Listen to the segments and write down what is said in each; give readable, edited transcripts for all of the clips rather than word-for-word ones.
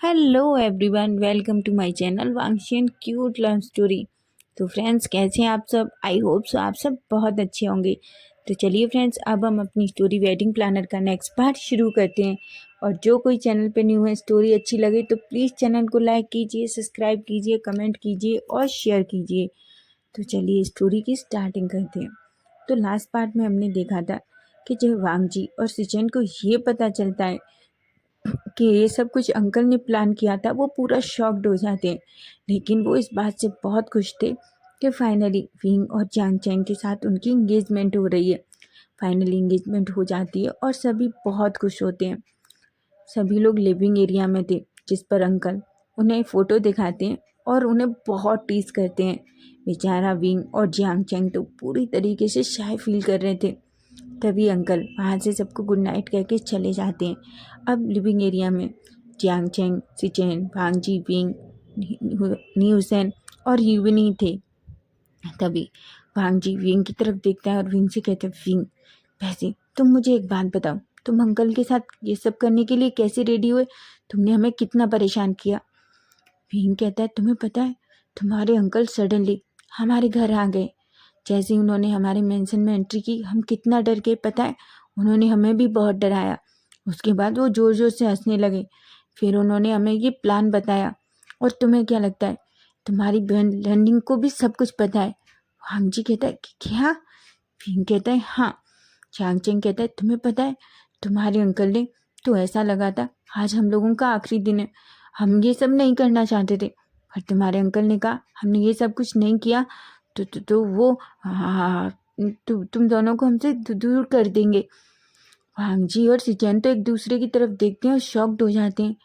Hello everyone, welcome to my channel वांशियन cute love story. तो friends, कैसे हैं आप सब? आई होप सो आप सब बहुत अच्छे होंगे। तो चलिए फ्रेंड्स, अब हम अपनी स्टोरी वेडिंग प्लानर का नेक्स्ट पार्ट शुरू करते हैं। और जो कोई चैनल पे न्यू है, स्टोरी अच्छी लगे तो प्लीज़ चैनल को लाइक कीजिए, सब्सक्राइब कीजिए, कमेंट कीजिए और शेयर कीजिए। तो चलिए स्टोरी की स्टार्टिंग करते हैं। तो लास्ट पार्ट में हमने देखा था कि जब वांगजी और सिचेन को ये पता चलता है कि ये सब कुछ अंकल ने प्लान किया था, वो पूरा शॉक्ड हो जाते हैं। लेकिन वो इस बात से बहुत खुश थे कि फाइनली विंग और जान चैंग के साथ उनकी इंगेजमेंट हो रही है। फाइनली इंगेजमेंट हो जाती है और सभी बहुत खुश होते हैं। सभी लोग लिविंग एरिया में थे, जिस पर अंकल उन्हें फ़ोटो दिखाते हैं और उन्हें बहुत टीज करते हैं। बेचारा विंग और जियांग चैंग तो पूरी तरीके से शाय फील कर रहे थे। तभी अंकल वहाँ से सबको गुड नाइट कह के चले जाते हैं। अब लिविंग एरिया में जियांग चैंग, सिचेन, वांगजी, विंग, न्यूसेन और यूविनी थे। तभी वांगजी विंग की तरफ देखता है और विंग से कहता है, विंग वैसे तुम मुझे एक बात बताओ, तुम अंकल के साथ ये सब करने के लिए कैसे रेडी हुए? तुमने हमें कितना परेशान किया। विंग कहता है, तुम्हें पता है तुम्हारे अंकल सडनली हमारे घर आ गए। जैसे ही उन्होंने हमारे मेंशन में एंट्री की, हम कितना डर गए पता है। उन्होंने हमें भी बहुत डराया। उसके बाद वो ज़ोर ज़ोर से हंसने लगे। फिर उन्होंने हमें ये प्लान बताया। और तुम्हें क्या लगता है, तुम्हारी बहन लर्निंग को भी सब कुछ पता है? वांग जी कहता है कि क्या? फिंग कहता है हाँ। चांग चेंग कहता है, तुम्हें पता है तुम्हारे अंकल ने, तो ऐसा लगा था आज हम लोगों का आखिरी दिन है। हम ये सब नहीं करना चाहते थे, पर तुम्हारे अंकल ने कहा हमने ये सब कुछ नहीं किया तो वो हाँ तुम दोनों को हमसे दूर कर देंगे। वांगजी और सिचेन तो एक दूसरे की तरफ देखते हैं और शॉक्ड हो जाते हैं।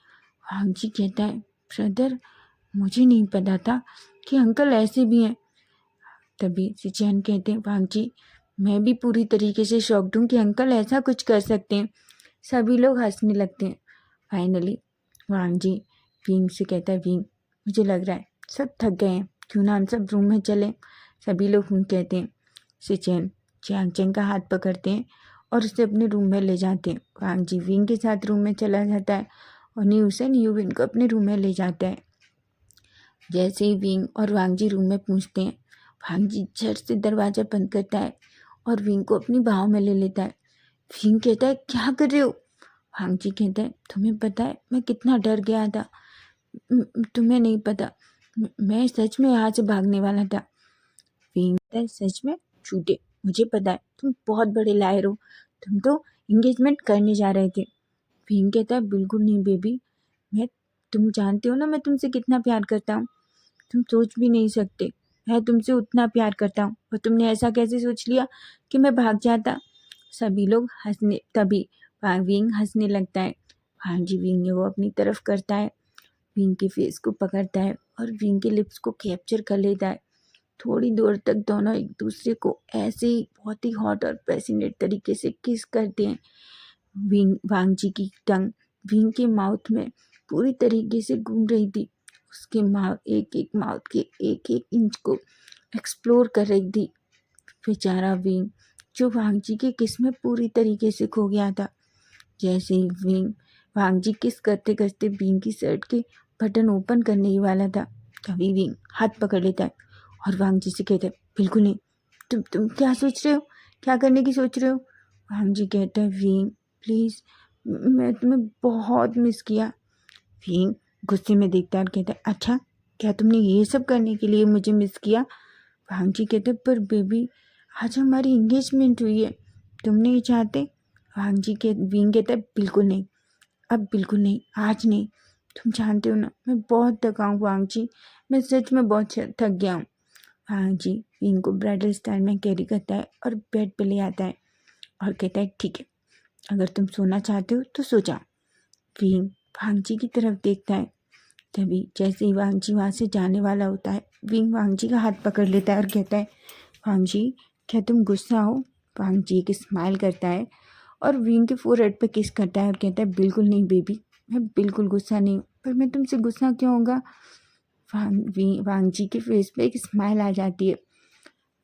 वांगजी कहता है, ब्रदर मुझे नहीं पता था कि अंकल ऐसे भी हैं। तभी सिचेन कहते हैं, वांगजी मैं भी पूरी तरीके से शॉक्ड हूँ कि अंकल ऐसा कुछ कर सकते हैं। सभी लोग हंसने लगते हैं। फाइनली वांगजी विंग से कहता है, विंग मुझे लग रहा है सब थक गए हैं, क्यों ना हम सब रूम में चले। सभी लोग कहते हैं। सिचेन चियांग चेंग का हाथ पकड़ते हैं और उसे अपने रूम में ले जाते हैं। वांगजी विंग के साथ रूम में चला जाता है और न्यूसेन यूविन को अपने रूम में ले जाता है। जैसे ही विंग और वांगजी रूम में पहुंचते हैं, वांगजी झट से दरवाज़ा बंद करता है और विंग को अपनी बाहों में ले लेता है। विंग कहता है, क्या कर रहे हो? वांगजी कहता है, तुम्हें पता है मैं कितना डर गया था। तुम्हें नहीं पता, मैं सच में यहाँ से भागने वाला था। विंग कहता है, सच में? झूठे, मुझे पता है तुम बहुत बड़े लायर हो, तुम तो इंगेजमेंट करने जा रहे थे। विंग कहता है, बिल्कुल नहीं बेबी, मैं तुम जानते हो ना मैं तुमसे कितना प्यार करता हूँ। तुम सोच भी नहीं सकते, मैं तुमसे उतना प्यार करता हूँ और तुमने ऐसा कैसे सोच लिया कि मैं भाग जाता। सभी लोग हंसने, तभी विंग हंसने लगता है। हाँ जी, विंग वो अपनी तरफ करता है, विंग के फेस को पकड़ता है और विंग के लिप्स को कैप्चर कर लेता है। थोड़ी देर तक दोनों एक दूसरे को ऐसे ही बहुत ही हॉट और पैसिनेट तरीके से किस करते हैं। विंग वांगजी की टंग विंग के माउथ में पूरी तरीके से घूम रही थी। उसके एक एक माउथ के एक एक इंच को एक्सप्लोर कर रही थी। बेचारा विंग जो वांगजी के किस में पूरी तरीके से खो गया था। जैसे ही विंग वांगजी किस करते करते विंग की शर्ट के बटन ओपन करने ही वाला था, तभी विंग हाथ पकड़ लेता है और वांगजी से कहता है, बिल्कुल नहीं, तुम क्या सोच रहे हो, क्या करने की सोच रहे हो? वांगजी कहता है, विंग प्लीज़, मैं तुम्हें बहुत मिस किया। विंग गुस्से में देखता है और कहता है, अच्छा क्या तुमने ये सब करने के लिए मुझे मिस किया? वांगजी कहते हैं, पर बेबी आज हमारी इंगेजमेंट हुई है, तुम नहीं चाहते? विंग कहता है, बिल्कुल नहीं, अब बिल्कुल नहीं, आज नहीं। तुम जानते हो ना मैं बहुत थका हूँ वांगजी, मैं सच में बहुत थक गया हूँ। वांगजी विंग को ब्राइडल स्टाइल में कैरी करता है और बेड पे ले आता है और कहता है, ठीक है, अगर तुम सोना चाहते हो तो सो जाओ। विंग वांगजी की तरफ देखता है। तभी जैसे ही वांगजी वहाँ से जाने वाला होता है, विंग वांगजी का हाथ पकड़ लेता है और कहता है, वांगजी क्या तुम गुस्सा हो? वांगजी एक स्माइल करता है और विंग के फोरहेड पे किस करता है और कहता है, बिल्कुल नहीं बेबी, मैं बिल्कुल गुस्सा नहीं हूँ, पर मैं तुमसे गुस्सा क्यों होगा? वांगजी के फेस पे एक स्माइल आ जाती है।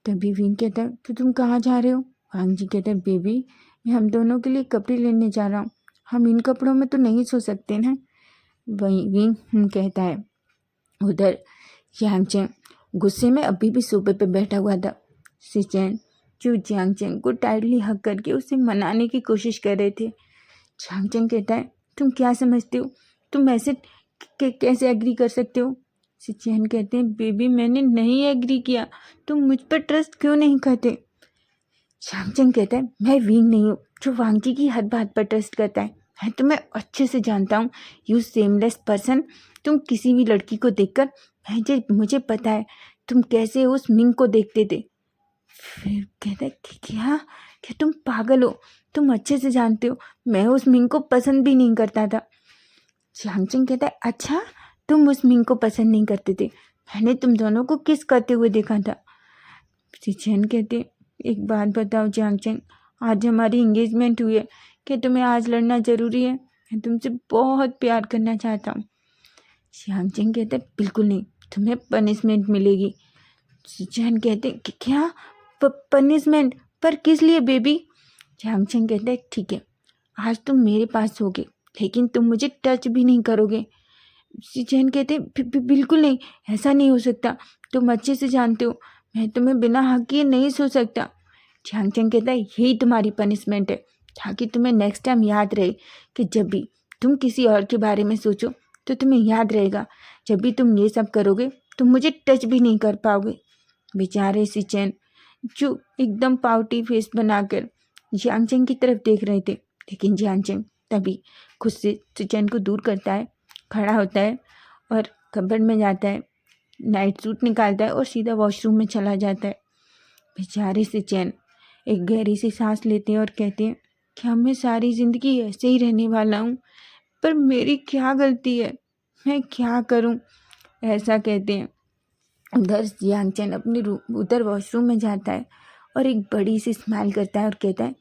तभी विंग कहता है, तो तुम कहाँ जा रहे हो? वांगजी कहता है, बेबी मैं हम दोनों के लिए कपड़े लेने जा रहा हूँ, हम इन कपड़ों में तो नहीं सो सकते ना। वहीं विंग कहता है। उधर यांगचेन गुस्से में अभी भी सोफे पे बैठा हुआ था। सिचेन चू यांगचेन को टाइटली हक करके उसे मनाने की कोशिश कर रहे थे। यांगचेन कहता है, तुम क्या समझते हो, तुम ऐसे कैसे एग्री कर सकते हो। सिचेन कहते हैं, बेबी मैंने नहीं एग्री किया, तुम मुझ पर ट्रस्ट क्यों नहीं करते। यांगचेन कहता है, मैं विंग नहीं हूँ जो वांगजी की हर बात पर ट्रस्ट करता है। मैं तुम्हें अच्छे से जानता हूँ, यू सेमलेस पर्सन। तुम किसी भी लड़की को देखकर मुझे पता है तुम कैसे उस मिंग को देखते थे। फिर कहता है कि क्या तुम पागल हो, तुम अच्छे से जानते हो मैं उस मिंग को पसंद भी नहीं करता था। यांगचेन कहता है, अच्छा तुम उस मिंग को पसंद नहीं करते थे, मैंने तुम दोनों को किस करते हुए देखा था। सिचेन कहते, एक बात बताओ यांगचेन, आज हमारी इंगेजमेंट हुई है, क्या तुम्हें आज लड़ना ज़रूरी है। मैं तुमसे बहुत प्यार करना चाहता हूँ। यांगचेन कहते, बिल्कुल नहीं, तुम्हें पनिशमेंट मिलेगी। सिचेन कहते कि क्या पनिशमेंट, पर किस लिए बेबी। यांगचेन कहते, ठीक है आज तुम मेरे पास होगे लेकिन तुम मुझे टच भी नहीं करोगे। सिचेन कहते, बिल्कुल नहीं, ऐसा नहीं हो सकता, तुम अच्छे से जानते हो मैं तुम्हें बिना हक किए नहीं सो सकता। यांगचेन कहता है, यही तुम्हारी पनिशमेंट है, ताकि तुम्हें नेक्स्ट टाइम याद रहे कि जब भी तुम किसी और के बारे में सोचो तो तुम्हें याद रहेगा, जब भी तुम ये सब करोगे तुम मुझे टच भी नहीं कर पाओगे। बेचारे सिचेन जो एकदम पाउटी फेस बनाकर यांगचेन की तरफ देख रहे थे, लेकिन यांगचेन तभी खुद से सिचेन को दूर करता है, खड़ा होता है और कबर्ड में जाता है, नाइट सूट निकालता है और सीधा वॉशरूम में चला जाता है। बेचारे सिचेन एक गहरी सी सांस लेते हैं और कहते हैं, क्या मैं सारी ज़िंदगी ऐसे ही रहने वाला हूँ, पर मेरी क्या गलती है, मैं क्या करूँ, ऐसा कहते हैं। उधर यांगचेन अपने उधर वॉशरूम में जाता है और एक बड़ी सी स्माइल करता है और कहता है,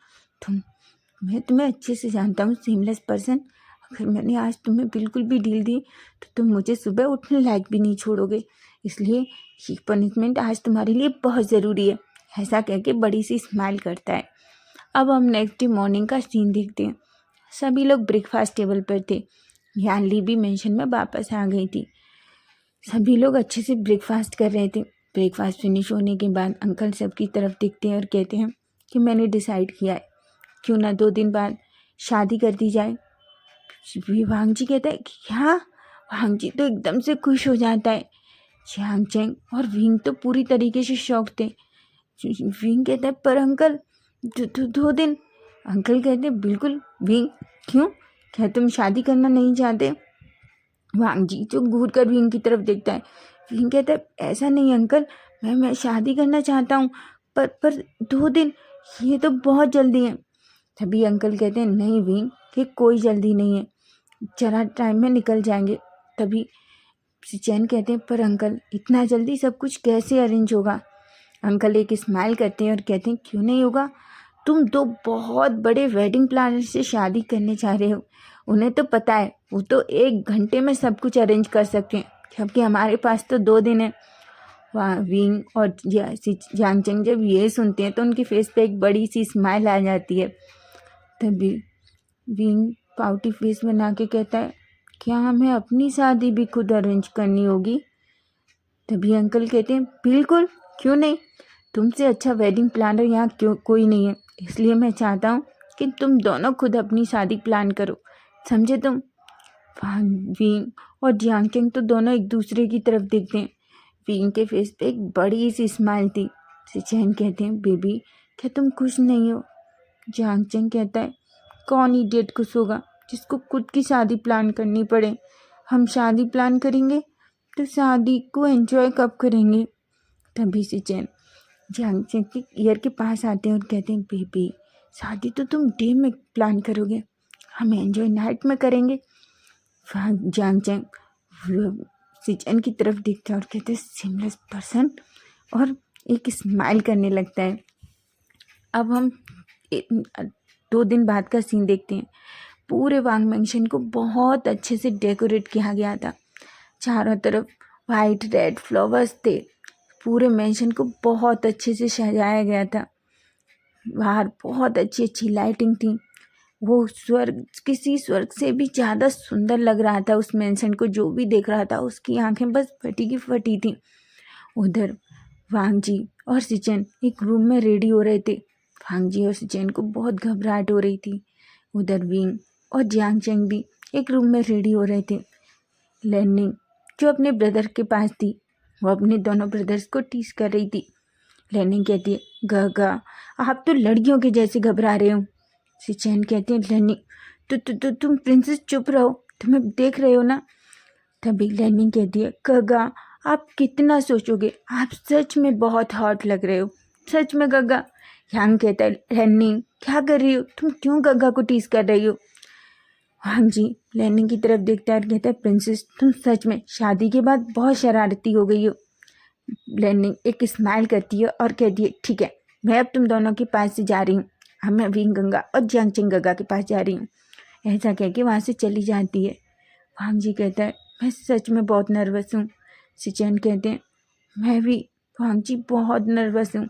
मैं तुम्हें अच्छे से जानता हूँ सीमलेस पर्सन, अगर मैंने आज तुम्हें बिल्कुल भी ढील दी तो तुम मुझे सुबह उठने लायक भी नहीं छोड़ोगे, इसलिए ये पनिशमेंट आज तुम्हारे लिए बहुत ज़रूरी है। ऐसा कह के बड़ी सी स्माइल करता है। अब हम नेक्स्ट डे मॉर्निंग का सीन देखते हैं। सभी लोग ब्रेकफास्ट टेबल पर थे। यानली भी मेंशन में वापस आ गई थी। सभी लोग अच्छे से ब्रेकफास्ट कर रहे थे। ब्रेकफास्ट फिनिश होने के बाद अंकल सबकी तरफ देखते हैं और कहते हैं कि मैंने डिसाइड किया है, क्यों ना 2 दिन बाद शादी कर दी जाए। वांगजी कहता है कि क्या। वांगजी तो एकदम से खुश हो जाता है। यांगचेन और विंग तो पूरी तरीके से शॉक थे। विंग कहता है, पर अंकल 2 दिन। अंकल कहते हैं, बिल्कुल विंग, क्यों, क्या तुम शादी करना नहीं चाहते। वांगजी जो घूर कर विंग की तरफ देखता है। विंग कहता है, ऐसा नहीं अंकल, मैं शादी करना चाहता हूँ, पर 2 दिन, ये तो बहुत जल्दी है। तभी अंकल कहते हैं, नहीं विंग, ये कोई जल्दी नहीं है, जरा टाइम में निकल जाएंगे। तभी सिचेन कहते हैं, पर अंकल इतना जल्दी सब कुछ कैसे अरेंज होगा। अंकल एक स्माइल करते हैं और कहते हैं, क्यों नहीं होगा, तुम 2 बहुत बड़े वेडिंग प्लानर से शादी करने जा रहे हो, उन्हें तो पता है वो तो 1 घंटे में सब कुछ अरेंज कर सकते हैं, जबकि हमारे पास तो 2 दिन है। वहाँ विंग और यांगचेन जब ये सुनते हैं तो उनके फेस पे एक बड़ी सी स्माइल आ जाती है। तभी विंग पाउटी फेस बना के कहता है, क्या हमें अपनी शादी भी खुद अरेंज करनी होगी। तभी अंकल कहते हैं, बिल्कुल, क्यों नहीं, तुमसे अच्छा वेडिंग प्लानर यहाँ क्यों कोई नहीं है, इसलिए मैं चाहता हूँ कि तुम दोनों खुद अपनी शादी प्लान करो, समझे तुम। विंग और यांगचेन तो दोनों एक दूसरे की तरफ देखते हैं। विंग के फेस पे एक बड़ी सी स्माइल थी। सिचेन कहते हैं, बेबी क्या तुम खुश नहीं हो। यांगचेन कहता है, कौन इडियट खुश होगा जिसको खुद की शादी प्लान करनी पड़े, हम शादी प्लान करेंगे तो शादी को एंजॉय कब करेंगे। तभी सिचेन यांगचेन के ईयर के पास आते हैं और कहते हैं, बेबी शादी तो तुम डे में प्लान करोगे, हम एंजॉय नाइट में करेंगे। यांगचेन सिचेन की तरफ देखता है और कहते हैं, सिमलेस पर्सन, और एक स्माइल करने लगता है। अब हम 2 दिन बाद का सीन देखते हैं। पूरे वांग मेंशन को बहुत अच्छे से डेकोरेट किया गया था। चारों तरफ वाइट रेड फ्लावर्स थे। पूरे मेंशन को बहुत अच्छे से सजाया गया था। बाहर बहुत अच्छी अच्छी लाइटिंग थी। वो स्वर्ग, किसी स्वर्ग से भी ज़्यादा सुंदर लग रहा था। उस मेंशन को जो भी देख रहा था उसकी आंखें बस फटी की फटी थी। उधर वांग जी और सिचेन एक रूम में रेडी हो रहे थे। वांग जी और सिचेन को बहुत घबराहट हो रही थी। उधर विंग और जियांग चेंग भी एक रूम में रेडी हो रहे थे। लर्निंग जो अपने ब्रदर के पास थी, वो अपने दोनों ब्रदर्स को टीस कर रही थी। लर्निंग कहती है, गगा आप तो लड़कियों के जैसे घबरा रहे हो। सिचेन कहते हैं, लर्निंग तुम प्रिंसेस चुप रहो, तुम्हें देख रहे हो ना। तभी लर्निंग कहती है, गगा आप कितना सोचोगे, आप सच में बहुत हॉट लग रहे हो, सच में गगा। यांग कहता है, लर्निंग क्या कर रही हो तुम, क्यों गगा को टीस कर रही हो। हाँ जी लर्निंग की तरफ देखता है और कहता है, प्रिंसेस तुम सच में शादी के बाद बहुत शरारती हो गई हो। लर्निंग एक स्माइल करती है और कहती है, ठीक है मैं अब तुम दोनों के पास से जा रही हूँ, अब मैं विंग गंगा और जियांग चेंग गंगा के पास जा रही हूँ। ऐसा कह के वहाँ से चली जाती है। वांग जी कहता है, मैं सच में बहुत नर्वस हूँ। सिचेन कहते हैं, मैं भी वांग जी बहुत नर्वस हूँ।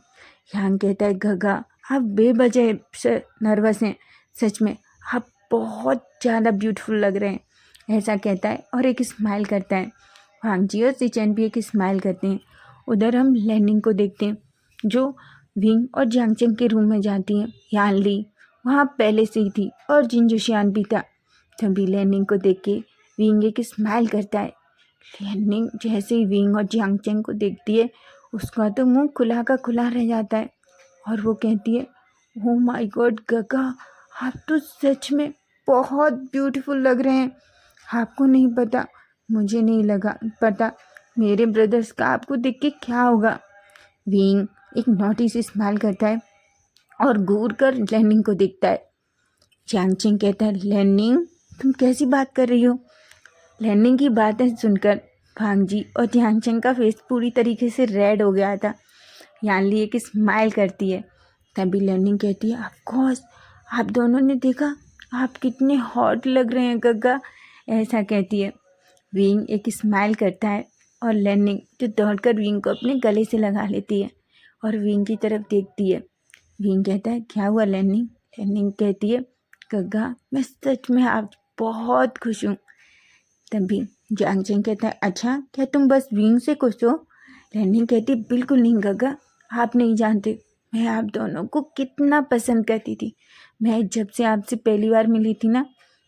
यांग कहता है, गगा आप बेवजह से नर्वस हैं, सच में आप बहुत ज़्यादा ब्यूटीफुल लग रहे हैं। ऐसा कहता है और एक स्माइल करता है। वांग जी और सिचेन भी एक स्माइल करते हैं। उधर हम लैनिंग को देखते हैं जो विंग और जियांग चेंग के रूम में जाती हैं। यान ली वहाँ पहले से ही थी और जिन जुशियान भी था। तभी लैनिंग को देख के विंग एक स्माइल करता है। लैनिंग जैसे ही विंग और जियांग चेंग को देखती है उसका तो मुंह खुला का खुला रह जाता है और वो कहती है, ओह माय गॉड गगा आप तो सच में बहुत ब्यूटीफुल लग रहे हैं। आपको नहीं पता, मुझे नहीं लगा पता मेरे ब्रदर्स का आपको देख के क्या होगा। विंग एक नोटी से स्माइल करता है और घूर कर लैनिंग को देखता है। जियांग चेंग कहता है, लैनिंग तुम कैसी बात कर रही हो। लैनिंग की बातें सुनकर वांग जी और जियांग चेंग का फेस पूरी तरीके से रेड हो गया था। यान ली एक स्माइल करती है। तभी लर्निंग कहती है, ऑफ कोर्स आप दोनों ने देखा आप कितने हॉट लग रहे हैं गग्गा। ऐसा कहती है। विंग एक स्माइल करता है और लर्निंग जो दौड़कर विंग को अपने गले से लगा लेती है और विंग की तरफ देखती है। विंग कहता है, क्या हुआ लर्निंग। लर्निंग कहती है, गग्गा मैं सच में आप बहुत खुश हूँ। तभी जियांग चेंग कहता है, अच्छा क्या तुम बस विंग से खुश हो। लर्निंग कहती है, बिल्कुल नहीं गग्गा, आप नहीं जानते मैं आप दोनों को कितना पसंद करती थी। मैं जब से आपसे पहली बार मिली थी ना,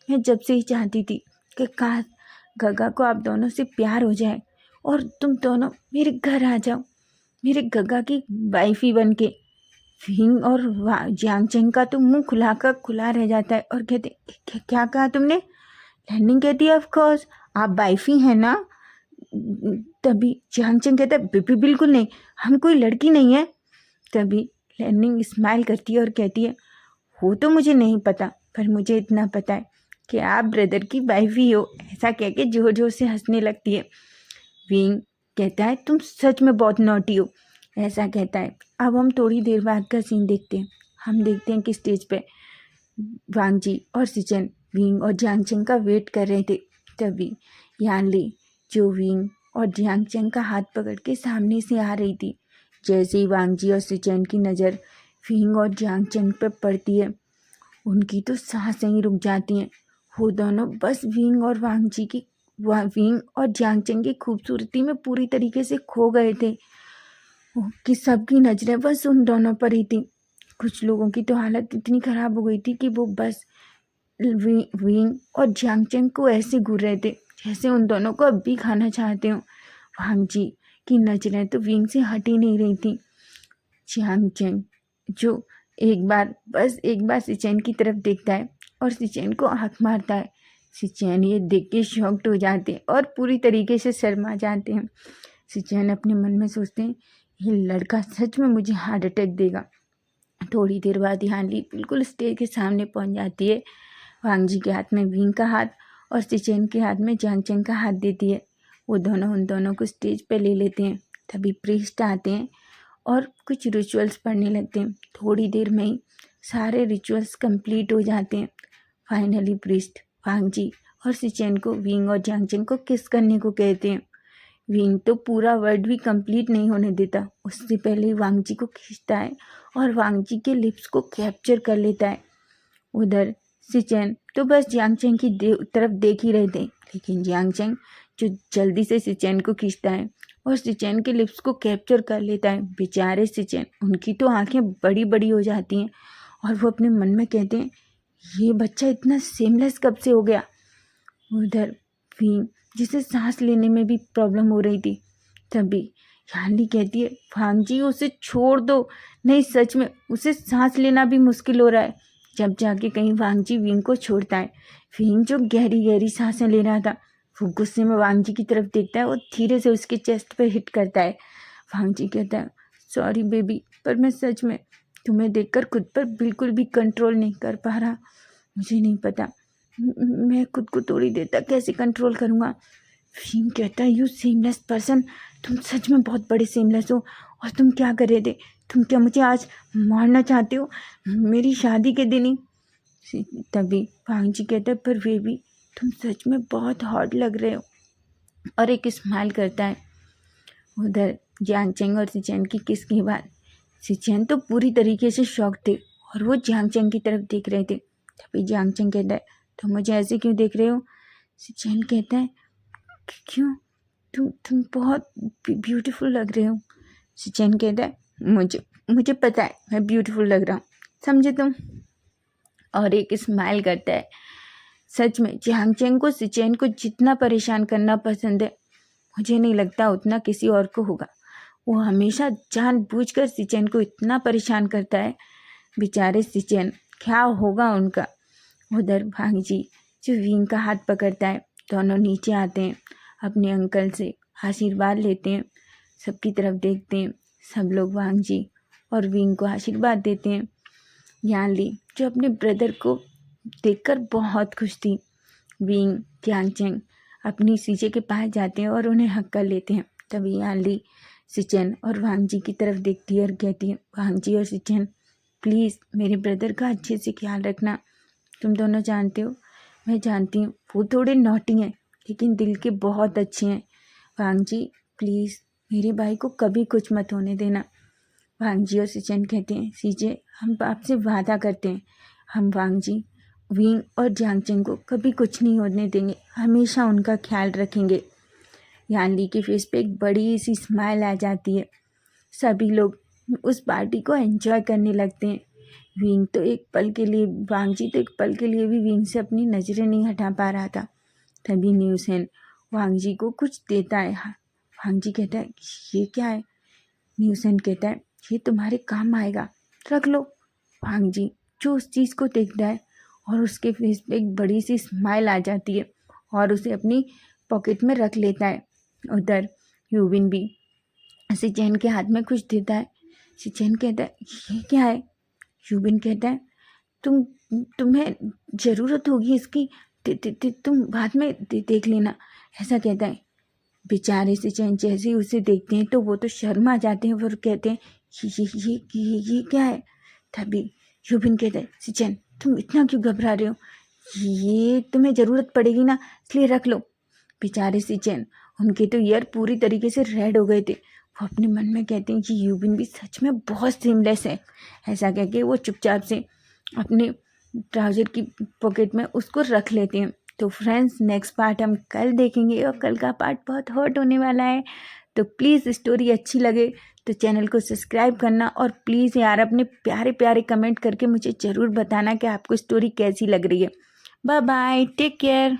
मैं जब से ही चाहती थी कि काश गगा को आप दोनों से प्यार हो जाए और तुम दोनों मेरे घर आ जाओ, मेरे गगा की वाइफ ही बन के। विंग और जियांग चेंग का तो मुंह खुला का खुला रह जाता है और कहते, क्या कहा तुमने। लर्निंग कहती है, ऑफ कोर्स आप वाइफ ही हैं ना। तभी जियांग चेंग कहता है, बिल्कुल नहीं, हम कोई लड़की नहीं है। तभी लर्निंग स्माइल करती है और कहती है, वो तो मुझे नहीं पता, पर मुझे इतना पता है कि आप ब्रदर की वाइफ ही हो। ऐसा कह के जोर जोर से हंसने लगती है। विंग कहता है, तुम सच में बहुत नॉटी हो। ऐसा कहता है। अब हम थोड़ी देर बाद का सीन देखते हैं। हम देखते हैं कि स्टेज पे वांग जी और सिचेन विंग और जियांग चेंग का वेट कर रहे थे। तभी यान ली जो विंग और जियांग चेंग का हाथ पकड़ के सामने से आ रही थी। जैसे ही वांग जी और सिचेन की नज़र विंग और जियांग चेंग पर पड़ती है उनकी तो सांसें ही रुक जाती हैं। वो दोनों बस विंग और विंग और जियांग चेंग की खूबसूरती में पूरी तरीके से खो गए थे कि सबकी नज़रें बस उन दोनों पर ही थी। कुछ लोगों की तो हालत इतनी ख़राब हो गई थी कि वो बस विंग और जियांग चेंग को ऐसे घूर रहे थे जैसे उन दोनों को अब भी खाना चाहते हो। वांग जी की नज़रें तो विंग से हट ही नहीं रही थी। जियांग चेंग जो एक बार सिचेन की तरफ देखता है और सिचेन को आँख मारता है। सिचेन ये देख के शॉक्ड हो जाते हैं और पूरी तरीके से शर्मा जाते हैं। सिचेन अपने मन में सोचते हैं, ये लड़का सच में मुझे हार्ट अटैक देगा। थोड़ी देर बाद यान ली बिल्कुल स्टेज के सामने पहुंच जाती है। वांग जी के हाथ में विंग का हाथ और सिचेन के हाथ में जियांग चेंग का हाथ देती है। वो दोनों उन दोनों को स्टेज पे ले लेते हैं। तभी प्रीस्ट आते हैं और कुछ रिचुअल्स पढ़ने लगते हैं। थोड़ी देर में ही सारे रिचुअल्स कंप्लीट हो जाते हैं। फाइनली प्रीस्ट वांग जी और सिचेन को विंग और जियांग चेंग को किस करने को कहते हैं। विंग तो पूरा वर्ड भी कंप्लीट नहीं होने देता, उससे पहले ही वांग जी को खींचता है और वांग जी के लिप्स को कैप्चर कर लेता है। उधर सिचेन तो बस जियांग चेंग की तरफ देख ही रहे थे, लेकिन जियांग चेंग जो जल्दी से सिचेन को खींचता है और सिचेन के लिप्स को कैप्चर कर लेता है। बेचारे सिचेन, उनकी तो आंखें बड़ी बड़ी हो जाती हैं और वो अपने मन में कहते हैं, ये बच्चा इतना सेमलेस कब से हो गया। उधर भी जिसे सांस लेने में भी प्रॉब्लम हो रही थी, तभी यानली कहती है, भांग जी उसे छोड़ दो, नहीं सच में उसे सांस लेना भी मुश्किल हो रहा है। जब जाके कहीं वांग जी विंग को छोड़ता है। विंग जो गहरी गहरी सांसें ले रहा था, वो गुस्से में वांग जी की तरफ देखता है और धीरे से उसके चेस्ट पे हिट करता है। वांग जी कहता है, सॉरी बेबी, पर मैं सच में तुम्हें देखकर खुद पर बिल्कुल भी कंट्रोल नहीं कर पा रहा। मुझे नहीं पता मैं खुद को थोड़ी देर तक कैसे कंट्रोल करूँगा। विंग कहता है, यू सेमलेस पर्सन, तुम सच में बहुत बड़े सेमलेस हो। और तुम क्या कर रहे थे? तुम क्या मुझे आज मारना चाहते हो मेरी शादी के दिन ही? तभी वांग जी कहता है, पर बेबी तुम सच में बहुत हॉट लग रहे हो, और एक स्माइल करता है। उधर जियांग चेंग और सिचेन की किस के बाद सिचेन तो पूरी तरीके से शॉक थे और वो जियांग चेंग की तरफ देख रहे थे। तभी जियांग चेंग कहता है, तुम मुझे ऐसे क्यों देख रहे हो? सिचेन कहता है, क्यों, तुम बहुत ब्यूटीफुल लग रहे हो। सिचेन कहता है, मुझे पता है मैं ब्यूटीफुल लग रहा हूँ, समझे तुम? और एक स्माइल करता है। सच में जियांग चेंग को सिचेन को जितना परेशान करना पसंद है, मुझे नहीं लगता उतना किसी और को होगा। वो हमेशा जानबूझकर सिचेन को इतना परेशान करता है। बेचारे सिचेन, क्या होगा उनका। उधर भांग जी जो विंग का हाथ पकड़ता है, दोनों नीचे आते हैं, अपने अंकल से आशीर्वाद लेते हैं, सबकी तरफ देखते हैं। सब लोग वांग जी और विंग को आशीर्वाद देते हैं। यानली जो अपने ब्रदर को देखकर बहुत खुश थी। विंग, जियांग चेंग अपनी सीजे के पास जाते हैं और उन्हें हक कर लेते हैं। तभी यानली सिचेन और वांग जी की तरफ देखती है और कहती है, वांग जी और सिचेन प्लीज़ मेरे ब्रदर का अच्छे से ख्याल रखना। तुम दोनों जानते हो, मैं जानती हूँ वो थोड़े नॉटी हैं, लेकिन दिल के बहुत अच्छे हैं। वांग जी प्लीज़ मेरे भाई को कभी कुछ मत होने देना। वांग जी और सिचेन कहते हैं, सीजे हम आपसे वादा करते हैं, हम वांग जी, विंग और जियांग चेंग को कभी कुछ नहीं होने देंगे, हमेशा उनका ख्याल रखेंगे। यानली के फेस पे एक बड़ी सी स्माइल आ जाती है। सभी लोग उस पार्टी को एंजॉय करने लगते हैं। विंग तो एक पल के लिए, वांग जी तो एक पल के लिए भी विंग से अपनी नज़रें नहीं हटा पा रहा था। तभी न्यूसेन वांग जी को कुछ देता है। वांग जी कहता है, ये क्या है? न्यूसेन कहता है, ये तुम्हारे काम आएगा, रख लो। वांग जी जो उस चीज़ को देखता है और उसके फेस पे एक बड़ी सी स्माइल आ जाती है और उसे अपनी पॉकेट में रख लेता है। उधर यूबिन भी सिचेन के हाथ में कुछ देता है। सिचेन कहता है, ये क्या है? यूबिन कहता है, तुम्हें ज़रूरत होगी इसकी, तुम बाद में देख लेना, ऐसा कहता है। बेचारे सिचेन जैसे ही उसे देखते हैं तो वो तो शर्मा जाते हैं और कहते हैं, ये क्या है? तभी यूबिन कहता है, सिचेन तुम इतना क्यों घबरा रहे हो, ये तुम्हें ज़रूरत पड़ेगी ना, इसलिए रख लो। बेचारे सिचेन, उनके तो ईयर पूरी तरीके से रेड हो गए थे। वो अपने मन में कहते हैं कि यूबिन भी सच में बहुत सीमलेस है। ऐसा कह के वो चुपचाप से अपने ट्राउज़र की पॉकेट में उसको रख लेते हैं। तो फ्रेंड्स, नेक्स्ट पार्ट हम कल देखेंगे और कल का पार्ट बहुत हॉट होने वाला है। तो प्लीज़ स्टोरी अच्छी लगे तो चैनल को सब्सक्राइब करना, और प्लीज़ यार अपने प्यारे प्यारे कमेंट करके मुझे ज़रूर बताना कि आपको स्टोरी कैसी लग रही है। Bye bye, take care.